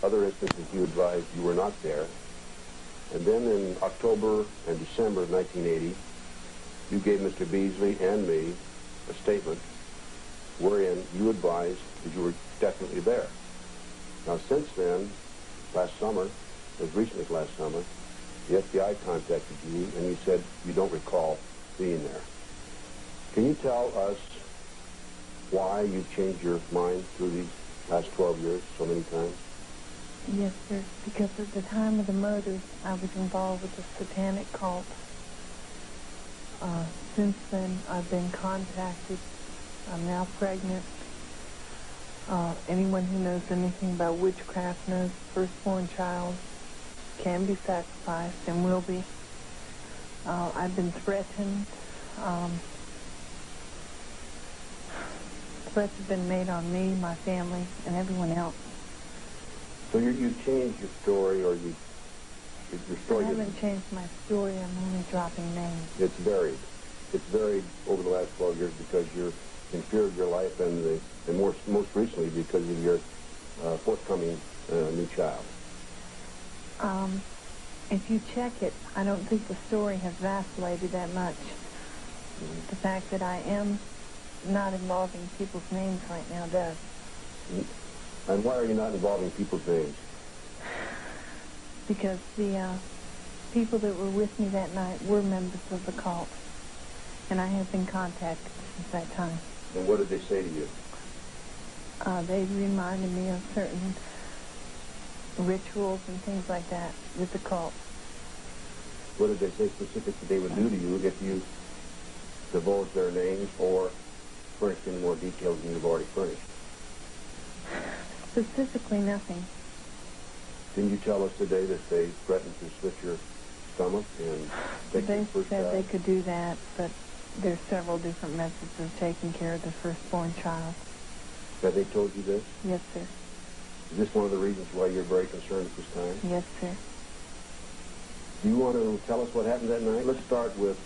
other instances you advised you were not there. And then in October and December of 1980, you gave Mr. Beasley and me a statement wherein you advised that you were definitely there. Now, since then, last summer, as recently as last summer, the FBI contacted you and you said you don't recall being there. Can you tell us why you've changed your mind through these last 12 years so many times? Yes, sir. Because at the time of the murders, I was involved with a satanic cult. Since then, I've been contacted. I'm now pregnant. Anyone who knows anything about witchcraft knows firstborn child can be sacrificed and will be. I've been threatened. Threats have been made on me, my family, and everyone else. So you've changed your story, or your story... I haven't changed my story. I'm only dropping names. It's varied. It's varied over the last 12 years because you're in fear of your life, and most recently because of your forthcoming new child. If you check it, I don't think the story has vacillated that much. Mm-hmm. The fact that I am not involving people's names right now does. And why are you not involving people's names? Because the people that were with me that night were members of the cult, and I have been contacted since that time. And what did they say to you? They reminded me of certain rituals and things like that with the cult. What did they say specifically they would do to you if you divulged their names or furnished any more details than you've already furnished? Specifically, nothing. Didn't you tell us today that they threatened to slit your stomach and take your first They said child? they could do that, but there's several different methods of taking care of the firstborn child. Have they told you this? Yes, sir. Is this one of the reasons why you're very concerned at this time? Yes, sir. Do you want to tell us what happened that night? Let's start with,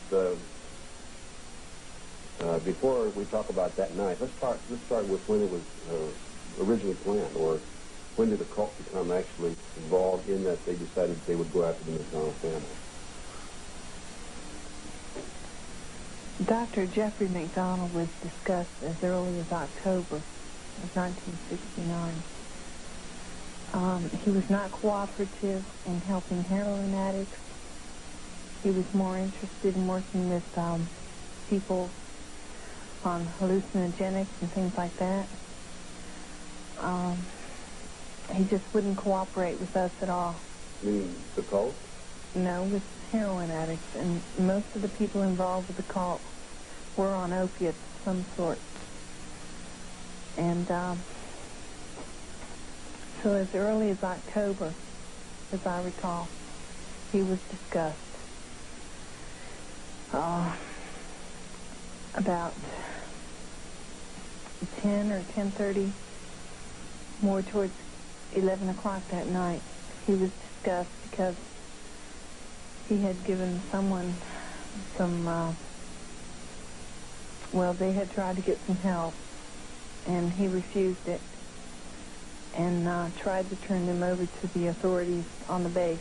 before we talk about that night, let's start with when it was originally planned, or when did the cult become actually involved in that they decided they would go after the McDonald family? Dr. Jeffrey McDonald was discussed as early as October of 1969. He was not cooperative in helping heroin addicts. He was more interested in working with people on hallucinogenics and things like that. He just wouldn't cooperate with us at all. You mean the cult? No, with heroin addicts. And most of the people involved with the cult were on opiates of some sort. And so as early as October, as I recall, he was discussed. About 10 or 10:30, more towards 11 o'clock that night, he was discussed because he had given someone some, they had tried to get some help, and he refused it, and tried to turn them over to the authorities on the base.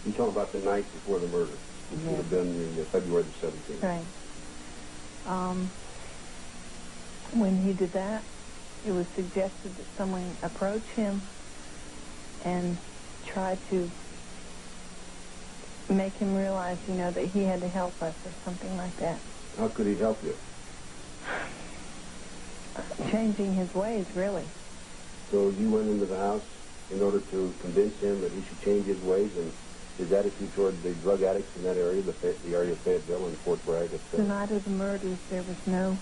You're talking about the night before the murder, which would have been February the 17th. Right. When he did that, it was suggested that someone approach him and try to make him realize, that he had to help us or something like that. How could he help you? Changing his ways, really. So you went into the house in order to convince him that he should change his ways and his attitude toward the drug addicts in that area, the area of Fayetteville and Fort Bragg, etc. The night of the murders, there was no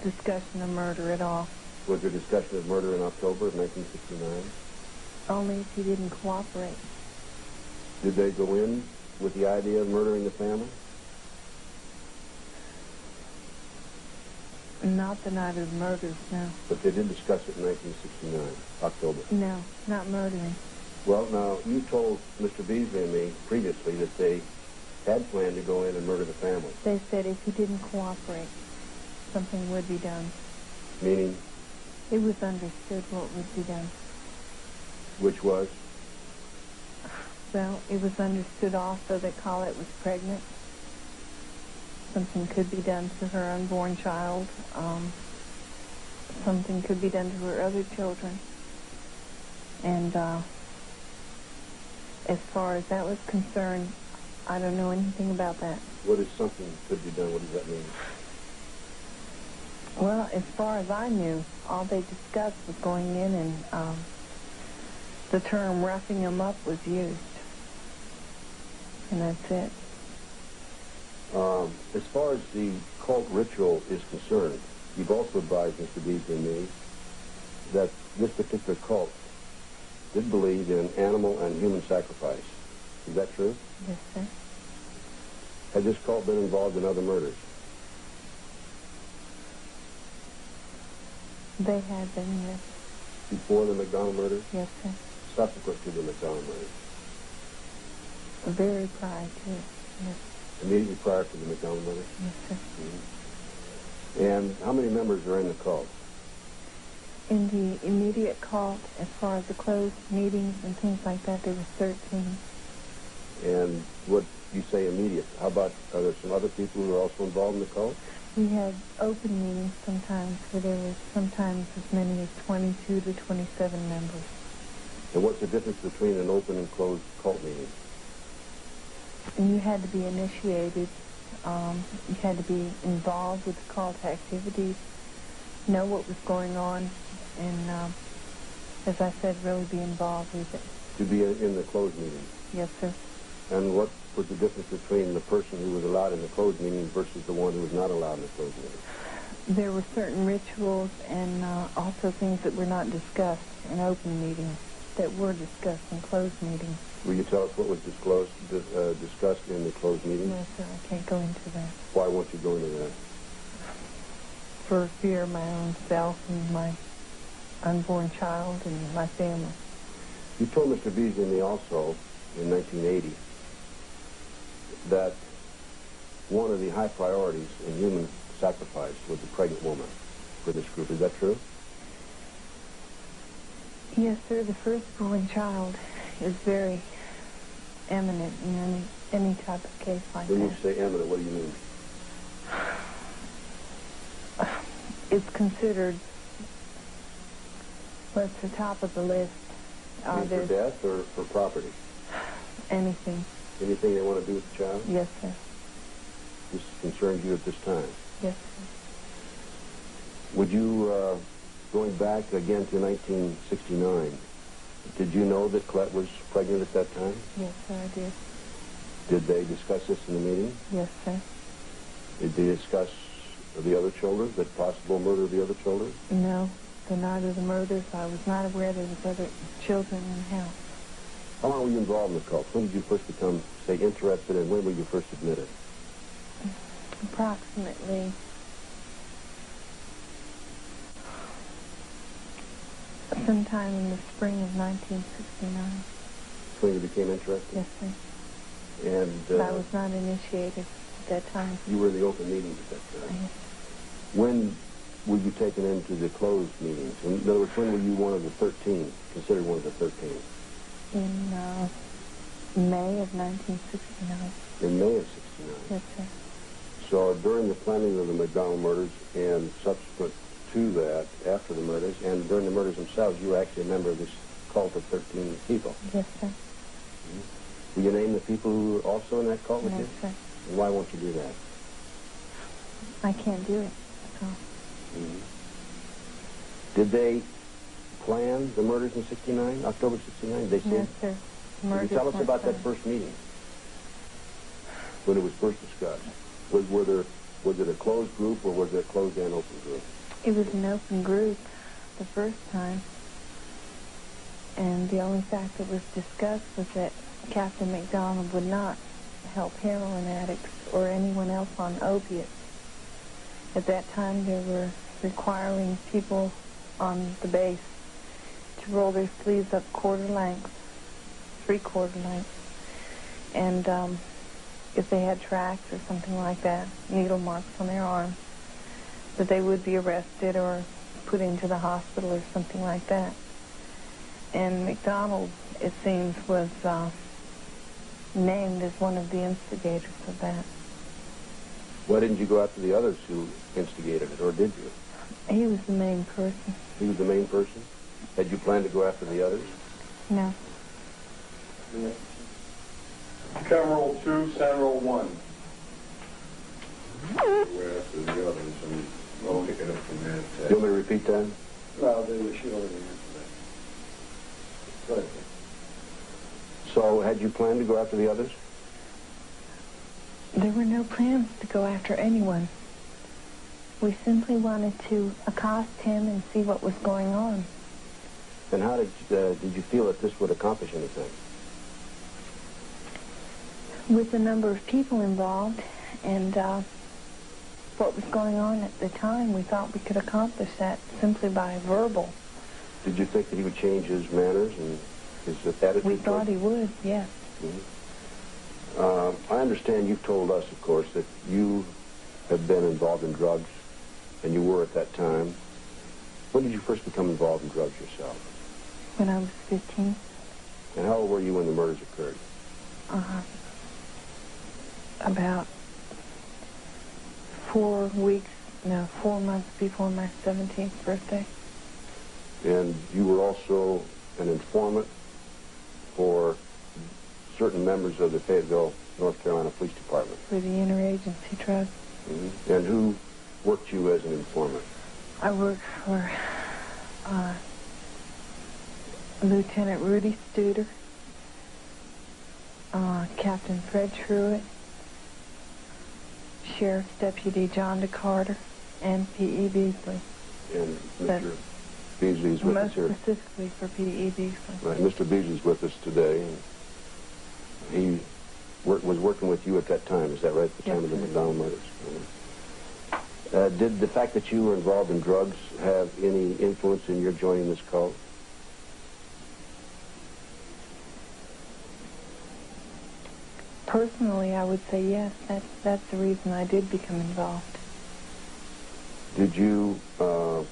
discussion of murder at all. Was there discussion of murder in October of 1969? Only if he didn't cooperate. Did they go in with the idea of murdering the family? Not the night of the murders, no. But they did discuss it in 1969, October. No, not murdering. Well, now, you told Mr. Beasley and me previously that they had planned to go in and murder the family. They said if he didn't cooperate, something would be done. Meaning? It was understood what would be done. Which was? Well, it was understood also that Colette was pregnant. Something could be done to her unborn child. Something could be done to her other children. And as far as that was concerned, I don't know anything about that. What is something could be done? What does that mean? Well, as far as I knew, all they discussed was going in and the term roughing them up was used. And that's it. As far as the cult ritual is concerned, you've also advised Mr. Beasley and me that this particular cult did believe in animal and human sacrifice. Is that true? Yes, sir. Had this cult been involved in other murders? They had been, yes. Before the McDonald murders? Yes, sir. Subsequent to the McDonald murders? Very prior to it, yes. Immediately prior to the McDonald murders? Yes, sir. Mm-hmm. And how many members are in the cult? In the immediate cult, as far as the closed meetings and things like that, there was 13. And what you say immediate, how about, are there some other people who are also involved in the cult? We had open meetings sometimes where there was sometimes as many as 22 to 27 members. And what's the difference between an open and closed cult meeting? And you had to be initiated. You had to be involved with the cult activities, know what was going on, and, as I said, really be involved with it. To be in the closed meeting? Yes, sir. And what was the difference between the person who was allowed in the closed meeting versus the one who was not allowed in the closed meeting? There were certain rituals and also things that were not discussed in open meetings that were discussed in closed meetings. Will you tell us what was discussed in the closed meeting? No, sir, I can't go into that. Why won't you go into that? For fear of my own self and my unborn child and my family. You told Mr. Beasley and me also in 1980 that one of the high priorities in human sacrifice was the pregnant woman for this group. Is that true? Yes, sir. The firstborn child is very eminent in any type of case like When that. you say eminent, what do you mean? It's considered, well, it's the top of the list. You mean for death or for property? Anything. Anything they want to do with the child? Yes, sir. This concerns you at this time? Yes, sir. Would you, going back again to 1969, did you know that Colette was pregnant at that time? Yes, sir, I did. Did they discuss this in the meeting? Yes, sir. Did they discuss the other children, the possible murder of the other children? No, the night of the murders, I was not aware there was other children in the house. How long were you involved in the cult? When did you first become, say, interested, and when were you first admitted? Approximately sometime in the spring of 1969. When you became interested? Yes, sir. And But I was not initiated at that time. you were in the open meetings at that time. Yes. When were you taken into the closed meetings? In other words, when were you one of the 13, considered one of the 13? In May of 1969. In May of 69. Yes, sir. So during the planning of the McDonald murders and subsequent to that, after the murders, and during the murders themselves, you were actually a member of this cult of 13 people. Yes, sir. Mm-hmm. Will you name the people who were also in that cult with No, you? sir. And why won't you do that? I can't do it. So. Mm-hmm. Did they plan the murders in 69, October 69? They No, said? sir. Can Murders you tell us weren't about that done. first meeting? When it was first discussed? Was it a closed group or was it a closed and open group? It was an open group the first time. And the only fact that was discussed was that Captain McDonald would not help heroin addicts or anyone else on opiates. At that time, they were requiring people on the base to roll their sleeves up quarter length, 3/4 length. And if they had tracks or something like that, needle marks on their arms, that they would be arrested or put into the hospital or something like that. And McDonald, it seems, was named as one of the instigators of that. Why didn't you go after the others who instigated it, or did you? He was the main person. He was the main person? Had you planned to go after the others? No. Camera roll 2, sound roll 1. We're after the others, and we'll pick it up from there. You want me to repeat that? Well, they should already answer that. Go ahead. So, had you planned to go after the others? There were no plans to go after anyone. We simply wanted to accost him and see what was going on. And how did you feel that this would accomplish anything? With the number of people involved and what was going on at the time, we thought we could accomplish that simply by verbal. Did you think that he would change his manners and his attitude? We thought he would, yes. Mm-hmm. I understand you've told us, of course, that you have been involved in drugs, and you were at that time. When did you first become involved in drugs yourself? When I was 15. And how old were you when the murders occurred? About 4 months before my 17th birthday. And you were also an informant for certain members of the Fayetteville, North Carolina Police Department. For the interagency drug. Mm-hmm. And who worked you as an informant? I worked for Lieutenant Rudy Studer, Captain Fred Truitt, Sheriff's Deputy John DeCarter, and P.E. Beasley. And Mr. Beasley is with us here. Most specifically for P.E. Beasley. Right, Mr. Beasley's with us today. And he was working with you at that time, is that right, at the time of the McDonald murders? Did the fact that you were involved in drugs have any influence in your joining this cult? Personally, I would say yes. That's the reason I did become involved. Did you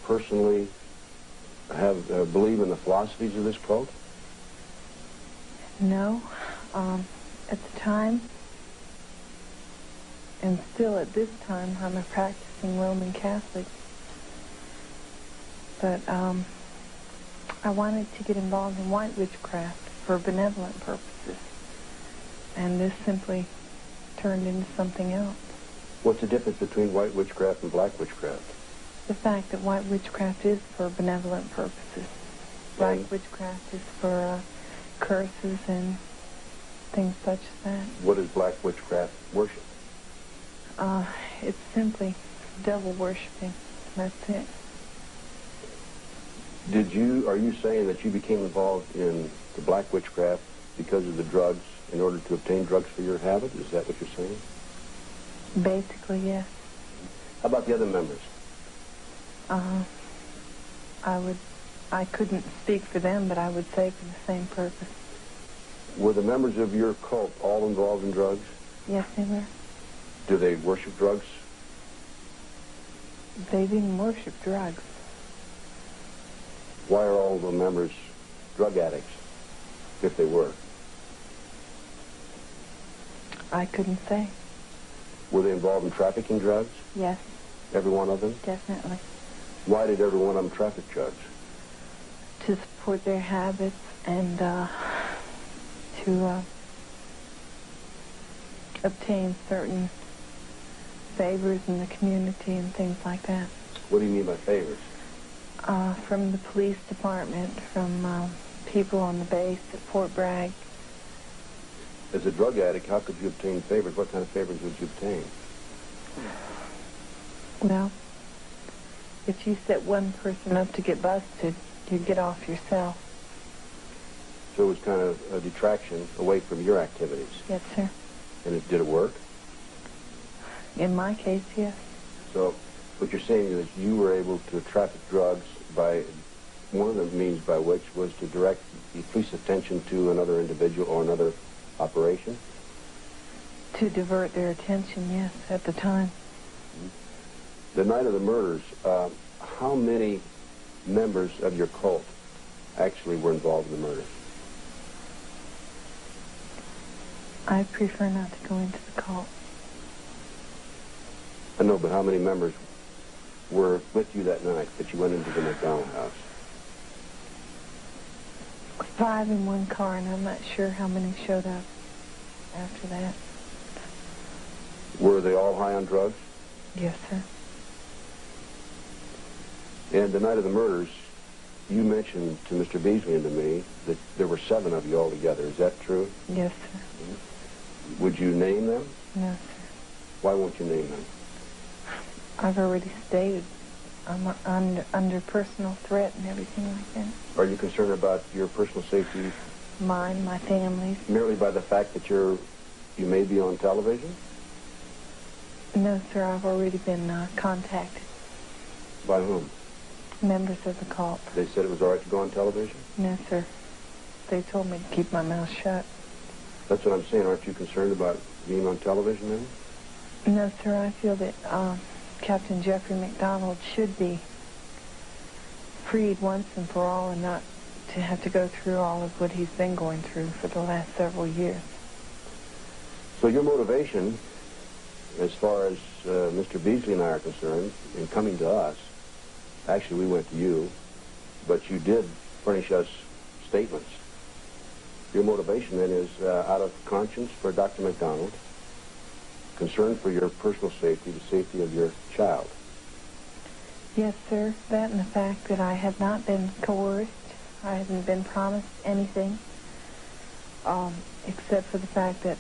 personally believe in the philosophies of this cult? No. At the time, and still at this time, I'm a practicing Roman Catholic. But I wanted to get involved in white witchcraft for benevolent purposes. And this simply turned into something else. What's the difference between white witchcraft and black witchcraft? The fact that white witchcraft is for benevolent purposes. Black witchcraft is for curses and things such as that. What is black witchcraft worship? It's simply devil worshiping. That's it. Are you saying that you became involved in the black witchcraft because of the drugs in order to obtain drugs for your habit? Is that what you're saying? Basically, yes. How about the other members? I couldn't speak for them, but I would say for the same purpose. Were the members of your cult all involved in drugs? Yes, they were. Do they worship drugs? They didn't worship drugs. Why are all the members drug addicts, if they were? I couldn't say. Were they involved in trafficking drugs? Yes. Every one of them? Definitely. Why did every one of them traffic drugs? To support their habits and to obtain certain favors in the community and things like that. What do you mean by favors? From the police department, from people on the base at Fort Bragg. As a drug addict, how could you obtain favors? What kind of favors would you obtain? Well, if you set one person up to get busted, you get off yourself. So it was kind of a detraction away from your activities. Yes, sir. And did it work? In my case, yes. So what you're saying is you were able to traffic drugs by one of the means by which was to direct the police attention to another individual or another operation? To divert their attention, yes, at the time. The night of the murders, how many members of your cult actually were involved in the murders? I prefer not to go into the cult. I know, but how many members were with you that night that you went into the McDonald house? 5 in one car, and I'm not sure how many showed up after that. Were they all high on drugs? Yes, sir. And the night of the murders, you mentioned to Mr. Beasley and to me that there were 7 of you all together. Is that true? Yes, sir. Would you name them? No, sir. Why won't you name them? I've already stated I'm under personal threat and everything like that. Are you concerned about your personal safety Mine, my family's. merely by the fact that you may be on television? No, sir, I've already been contacted. By whom? Members of the cult. They said it was all right to go on television? No, sir. They told me to keep my mouth shut. That's what I'm saying. Aren't you concerned about being on television then? No, sir, I feel that Captain Jeffrey McDonald should be freed once and for all and not to have to go through all of what he's been going through for the last several years. So your motivation, as far as Mr. Beasley and I are concerned, in coming to us, actually we went to you, but you did furnish us statements. Your motivation then is out of conscience for Dr. McDonald, concern for your personal safety, the safety of your child. Yes, sir. That and the fact that I have not been coerced. I haven't been promised anything, except for the fact that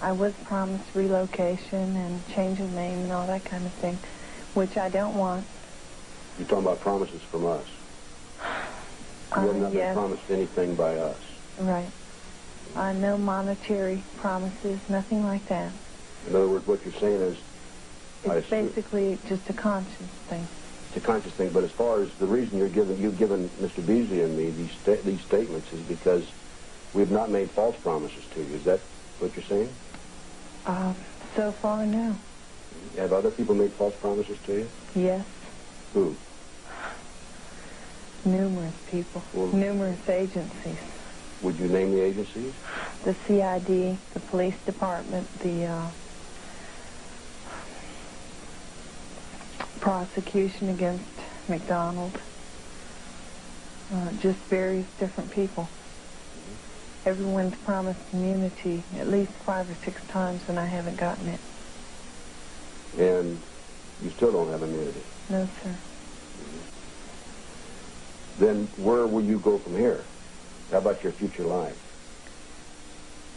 I was promised relocation and change of name and all that kind of thing, which I don't want. You're talking about promises from us. You have not been promised anything by us. Right. No monetary promises, nothing like that. In other words, what you're saying is... It's basically just a conscience thing. It's a conscious thing, but as far as the reason you've given Mr. Beasley and me these statements is because we've not made false promises to you. Is that what you're saying? So far, no. Have other people made false promises to you? Yes. Who? Numerous people. Well, numerous agencies. Would you name the agencies? The C.I.A, the police department, the prosecution against McDonald, just various different people. Everyone's promised immunity at least 5 or 6 times, and I haven't gotten it. And you still don't have immunity? No, sir. Then where will you go from here? How about your future life?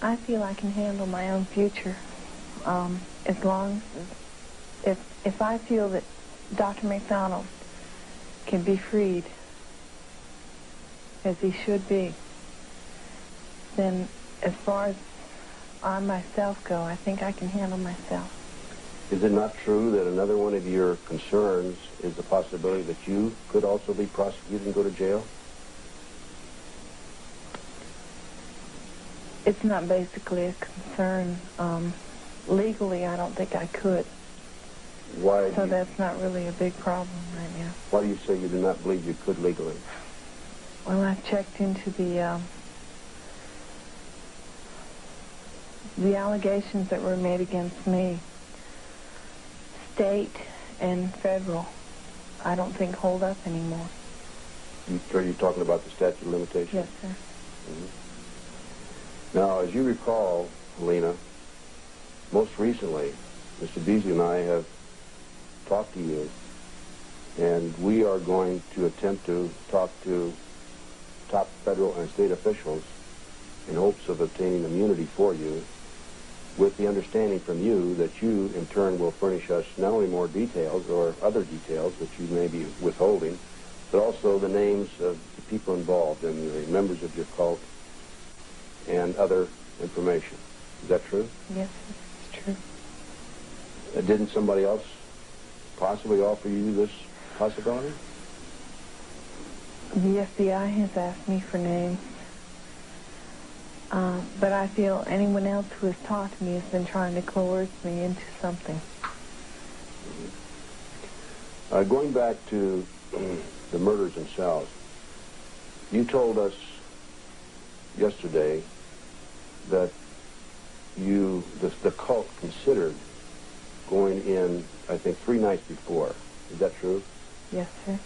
I feel I can handle my own future, as long as, if I feel that Dr. McDonald can be freed, as he should be, then as far as I myself go, I think I can handle myself. Is it not true that another one of your concerns is the possibility that you could also be prosecuted and go to jail? It's not basically a concern. Legally, I don't think I could. Why? So that's not really a big problem right now. Why do you say you do not believe you could legally? Well, I've checked into the allegations that were made against me, state and federal, I don't think hold up anymore. Are you talking about the statute of limitations? Yes, sir. Mm-hmm. Now, as you recall, Helena, most recently, Mr. Beasley and I have talked to you, and we are going to attempt to talk to top federal and state officials in hopes of obtaining immunity for you, with the understanding from you that you, in turn, will furnish us not only more details or other details that you may be withholding, but also the names of the people involved and the members of your cult and other information. Is that true? Yes, it's true. Didn't somebody else possibly offer you this possibility? The FBI has asked me for names. But I feel anyone else who has talked to me has been trying to coerce me into something. Going back to the murders themselves, you told us yesterday that the cult considered going in, I think, 3 nights before. Is that true? Yes, sir.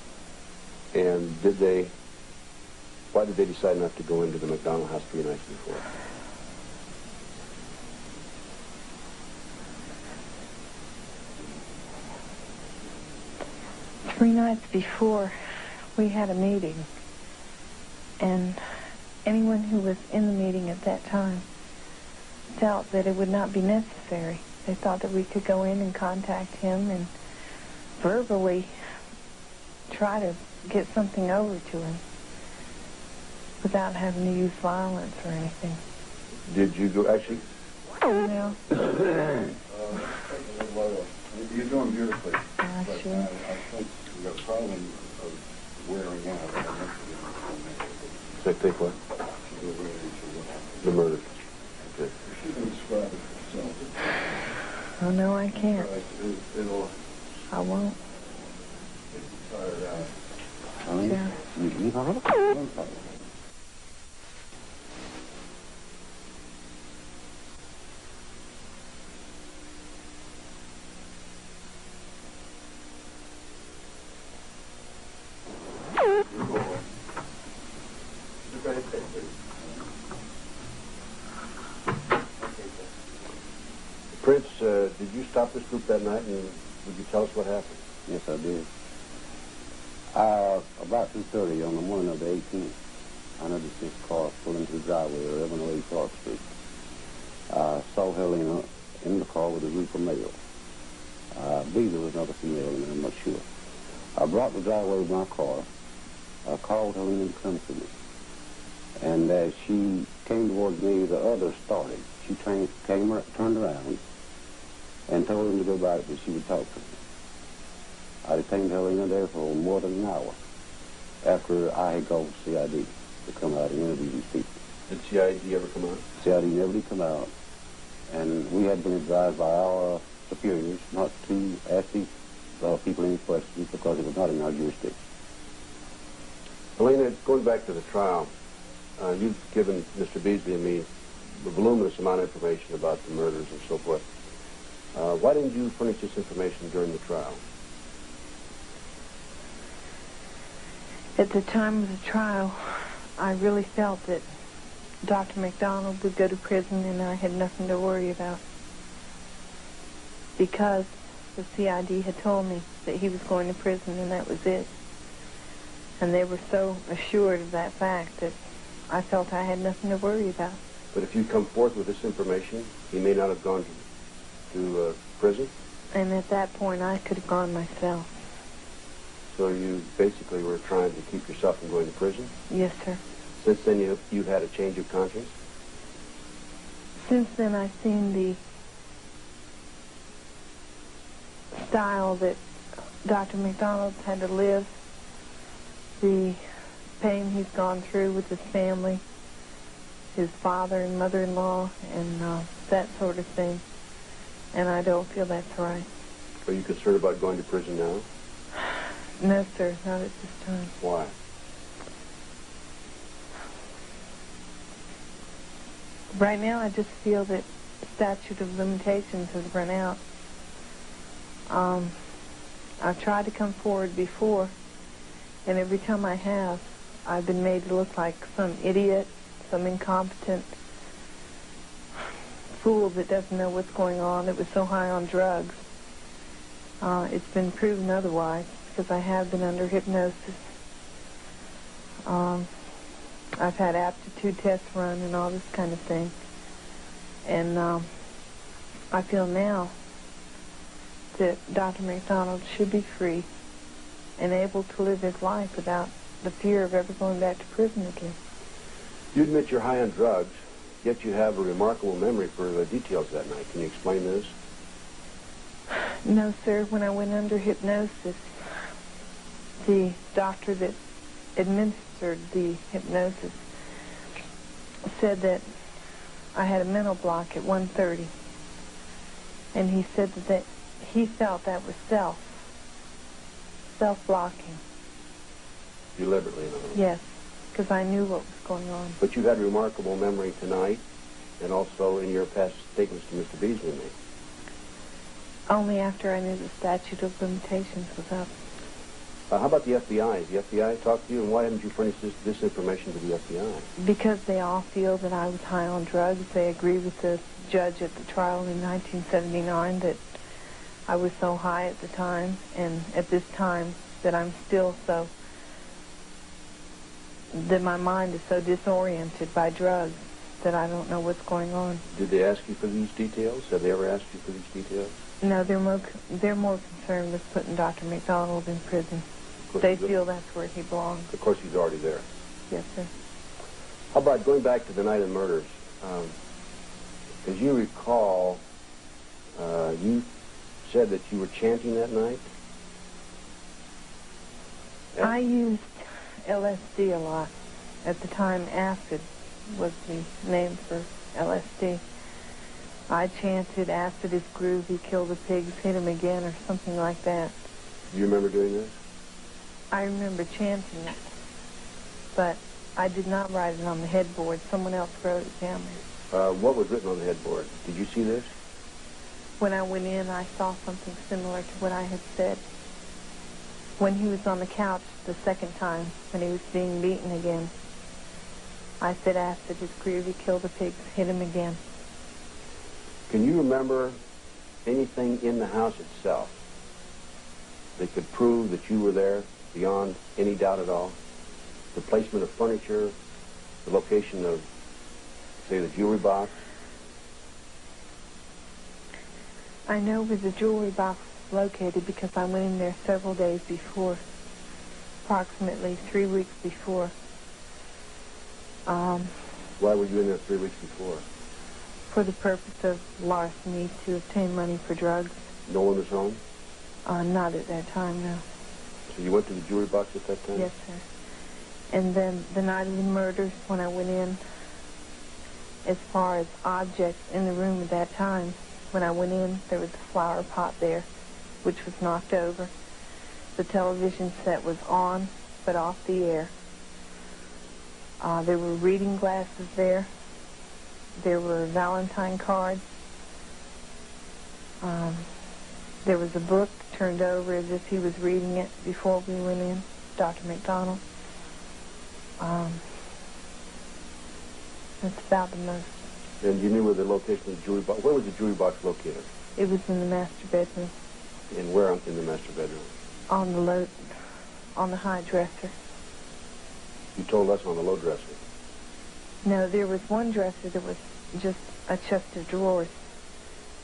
And why did they decide not to go into the McDonald house 3 nights before? 3 nights before, we had a meeting, and anyone who was in the meeting at that time felt that it would not be necessary. They thought that we could go in and contact him and verbally try to get something over to him without having to use violence or anything. Did you go, actually? No. You're doing beautifully. But, Sure. I think you got a problem of wearing out. So take what? The murder. Okay. She can describe it herself. Oh, no, I can't. It'll I won't. tired out. Yeah. Prince, did you stop this group that night, and would you tell us what happened? Yes, I did. About 2:30 on the morning of the 18th, I noticed this car pull into the driveway of 1108 Clark Street. I saw Helena in the car with a group of males. I believe there was another female in there, I'm not sure. I brought the driveway of my car. I called Helena to come to me. And as she came towards me, the others started. She turned around and told him to go back, that she would talk to me. I detained Helena there for more than an hour after I had called C.I.A. to come out and interview these people. Did C.I.A. ever come out? C.I.A. never did come out, and we had been advised by our superiors not to ask these people any questions because it was not in our jurisdiction. Helena, going back to the trial, you've given Mr. Beasley and me a voluminous amount of information about the murders and so forth. Why didn't you furnish this information during the trial? At the time of the trial, I really felt that Dr. McDonald would go to prison and I had nothing to worry about, because the C.I.D. had told me that he was going to prison and that was it. And they were so assured of that fact that I felt I had nothing to worry about. But if you come forth with this information, he may not have gone to prison? And at that point, I could have gone myself. So you basically were trying to keep yourself from going to prison? Yes, sir. Since then, you've had a change of conscience? Since then, I've seen the style that Dr. McDonald's had to live, the pain he's gone through with his family, his father and mother-in-law, and that sort of thing. And I don't feel that's right. Are you concerned about going to prison now? No, sir, not at this time. Why? Right now, I just feel that the statute of limitations has run out. I've tried to come forward before, and every time I have, I've been made to look like some idiot, some incompetent fool that doesn't know what's going on, that was so high on drugs. It's been proven otherwise, because I have been under hypnosis. I've had aptitude tests run and all this kind of thing. And I feel now that Dr. McDonald should be free and able to live his life without the fear of ever going back to prison again. You admit you're high on drugs, yet you have a remarkable memory for the details that night. Can you explain this? No, sir. When I went under hypnosis, the doctor that administered the hypnosis said that I had a mental block at 1:30. And he said that he felt that was self-blocking. Deliberately, in other words. Yes, because I knew what was going on. But you had remarkable memory tonight, and also in your past statements to Mr. Beasley and me? Only after I knew the statute of limitations was up. How about the FBI? Has the FBI talked to you, and why haven't you furnished this information to the FBI? Because they all feel that I was high on drugs. They agree with the judge at the trial in 1979 that I was so high at the time, and at this time that I'm still so, that my mind is so disoriented by drugs that I don't know what's going on. Did they ask you for these details? Have they ever asked you for these details? No, they're more concerned with putting Dr. McDonald in prison. They feel that's where he belongs. Of course, he's already there. Yes, sir. How about going back to the night of the murders? As you recall, you said that you were chanting that night? I used LSD a lot. At the time, acid was the name for LSD. I chanted, acid is groovy, kill the pigs, hit him again, or something like that. Do you remember doing this? I remember chanting it, but I did not write it on the headboard. Someone else wrote it down there. What was written on the headboard? Did you see this? When I went in, I saw something similar to what I had said. When he was on the couch the second time, when he was being beaten again, I said, acid is groovy, kill the pigs, hit him again. Can you remember anything in the house itself that could prove that you were there beyond any doubt at all? The placement of furniture, the location of, say, the jewelry box? I know where the jewelry box was located because I went in there several days before, approximately 3 weeks before. Why were you in there 3 weeks before? For the purpose of larceny to obtain money for drugs. No one was home? Not at that time, no. So you went to the jewelry box at that time? Yes, sir. And then the night of the murders, when I went in, as far as objects in the room at that time, when I went in, there was a flower pot there, which was knocked over. The television set was on, but off the air. There were reading glasses there. There were Valentine cards. There was a book turned over as if he was reading it before we went in, Dr. McDonald. That's about the most. And you knew where the location of the jewelry box, where was the jewelry box located? It was in the master bedroom. And where in the master bedroom? On the high dresser. You told us on the low dresser. No, there was one dresser that was just a chest of drawers.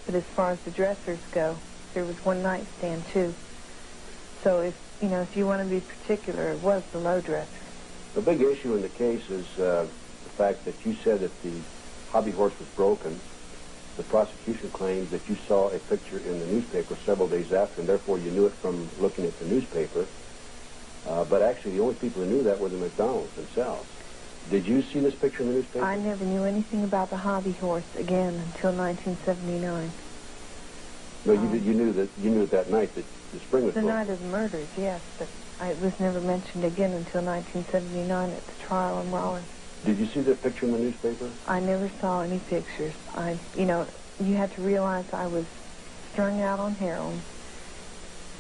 But as far as the dressers go, there was one nightstand too. So if you want to be particular, it was the low dresser. The big issue in the case is the fact that you said that the hobby horse was broken. The prosecution claims that you saw a picture in the newspaper several days after, and therefore you knew it from looking at the newspaper. But actually, the only people who knew that were the McDonalds themselves. Did you see this picture in the newspaper? I never knew anything about the hobby horse again until 1979. No, you knew that night that the spring was the broken. night of the murders, yes, but it was never mentioned again until 1979 at the trial in Raleigh. Did you see that picture in the newspaper? I never saw any pictures. You had to realize I was strung out on heroin,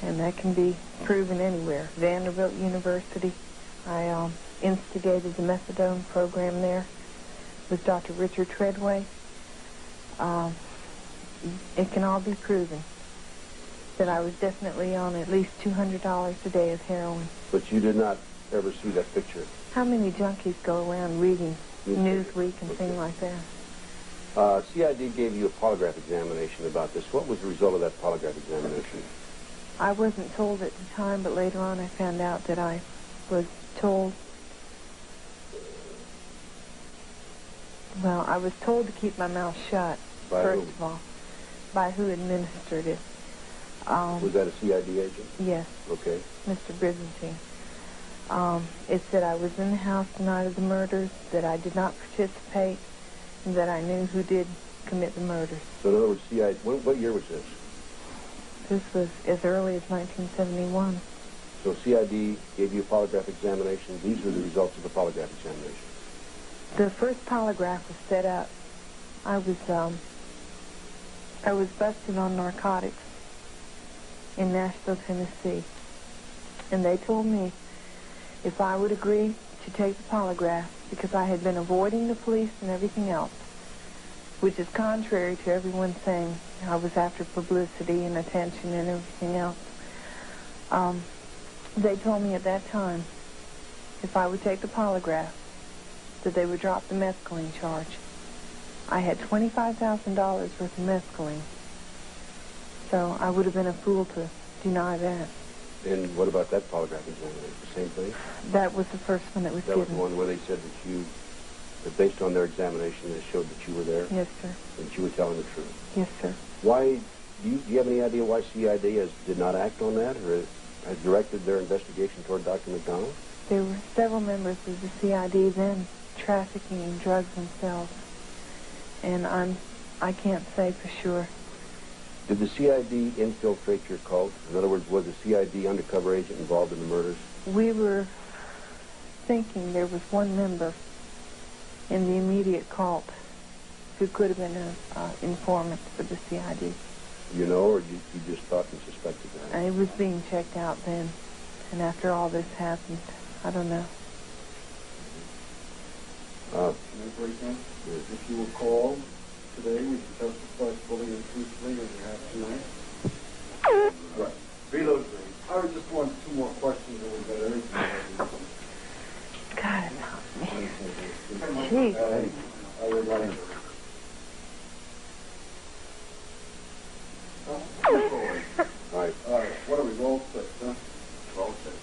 and that can be proven anywhere. Vanderbilt University, I instigated the methadone program there with Dr. Richard Treadway. It can all be proven that I was definitely on at least $200 a day of heroin. But you did not ever see that picture? How many junkies go around reading Newsweek and things like that? C.I.A. gave you a polygraph examination about this. What was the result of that polygraph examination? I wasn't told at the time, but later on I found out that I was told. Well, I was told to keep my mouth shut, first of all, by who administered it. Was that a C.I.A. agent? Yes. Okay. Mr. Byzantine. It said I was in the house the night of the murders, that I did not participate, and that I knew who did commit the murders. So in other words, C.I.A., what year was this? This was as early as 1971. So C.I.D. gave you a polygraph examination. These were the results of the polygraph examination. The first polygraph was set up I was busted on narcotics in Nashville, Tennessee. And they told me if I would agree to take the polygraph, because I had been avoiding the police and everything else, which is contrary to everyone saying I was after publicity and attention and everything else. They told me at that time, if I would take the polygraph, that they would drop the mescaline charge. I had $25,000 worth of mescaline, so I would have been a fool to deny that. And what about that polygraph examination? The same thing? That was the first one that was given. That was the one where they said that based on their examination, they showed that you were there? Yes, sir. And that you were telling the truth? Yes, sir. Why, do you have any idea why C.I.A. did not act on that, or has directed their investigation toward Dr. McDonald? There were several members of the C.I.A. then trafficking in drugs themselves, and I can't say for sure. Did the C.I.A. infiltrate your cult? In other words, was the C.I.A. undercover agent involved in the murders? We were thinking there was one member in the immediate cult who could have been an informant for the C.I.A. You know, or you just thought and suspected that? It was being checked out then, and after all this happened, I don't know. If you were called today, would you testify fully and truthfully as you have tonight? Right. Reload, please. I would just want two more questions and we've got everything. God, help me. Jeez. I would like to. All right. What are we, all set, huh? All set.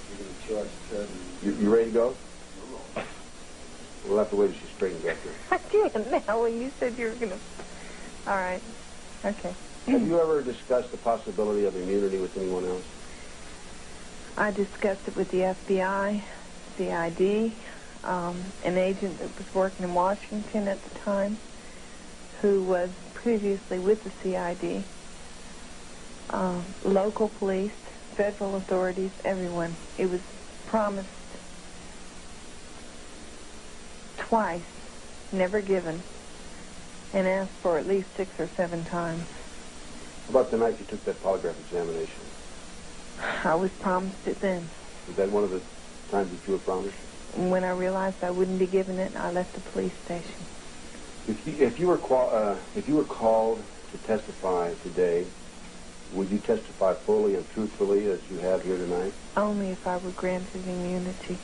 You're going to charge Ted. You ready to go? We'll have to wait till she straightens up here. I can't now. Well, you said you were going to... All right. Okay. Have you ever discussed the possibility of immunity with anyone else? I discussed it with the FBI, C.I.A., an agent that was working in Washington at the time, who was previously with the C.I.A., local police, federal authorities, everyone. It was promised twice, never given, and asked for at least 6 or 7 times. How about the night you took that polygraph examination? I was promised it then. Was that one of the times that you were promised? And when I realized I wouldn't be given it, I left the police station. If you were called to testify today, would you testify fully and truthfully as you have here tonight? Only if I were granted immunity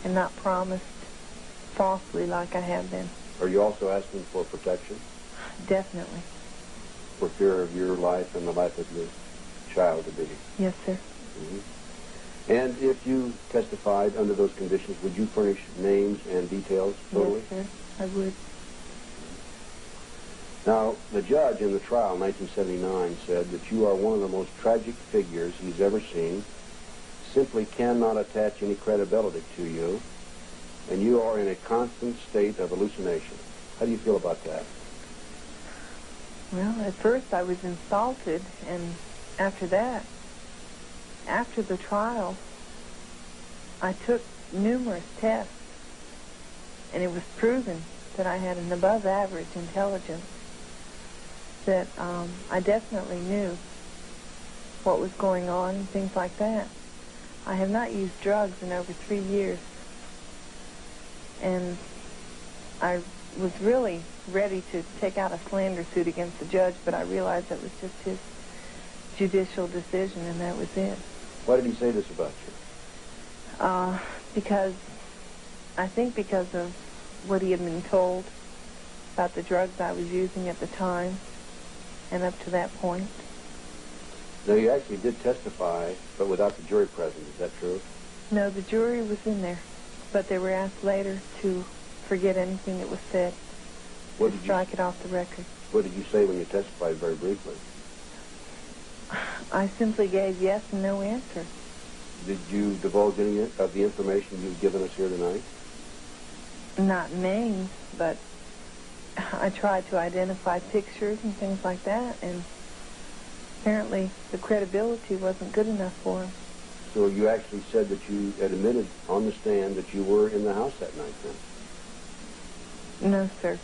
and not promised falsely like I have been. Are you also asking for protection? Definitely. For fear of your life and the life of your child to be? Yes, sir. Mm-hmm. And if you testified under those conditions, would you furnish names and details totally? Yes, sir. I would. Now, the judge in the trial in 1979 said that you are one of the most tragic figures he's ever seen, simply cannot attach any credibility to you, and you are in a constant state of hallucination. How do you feel about that? Well, at first I was insulted, and after that, after the trial, I took numerous tests, and it was proven that I had an above-average intelligence, that I definitely knew what was going on and things like that. I have not used drugs in over 3 years, and I was really ready to take out a slander suit against the judge, but I realized that was just his judicial decision, and that was it. Why did he say this about you? Because of what he had been told about the drugs I was using at the time and up to that point. Now, you actually did testify, but without the jury present. Is that true? No, the jury was in there, but they were asked later to forget anything that was said, to strike it off the record. What did you say when you testified very briefly? I simply gave yes and no answer. Did you divulge any of the information you've given us here tonight? Not names, but I tried to identify pictures and things like that, and apparently the credibility wasn't good enough for him. So you actually said that you had admitted on the stand that you were in the house that night then? No, sir.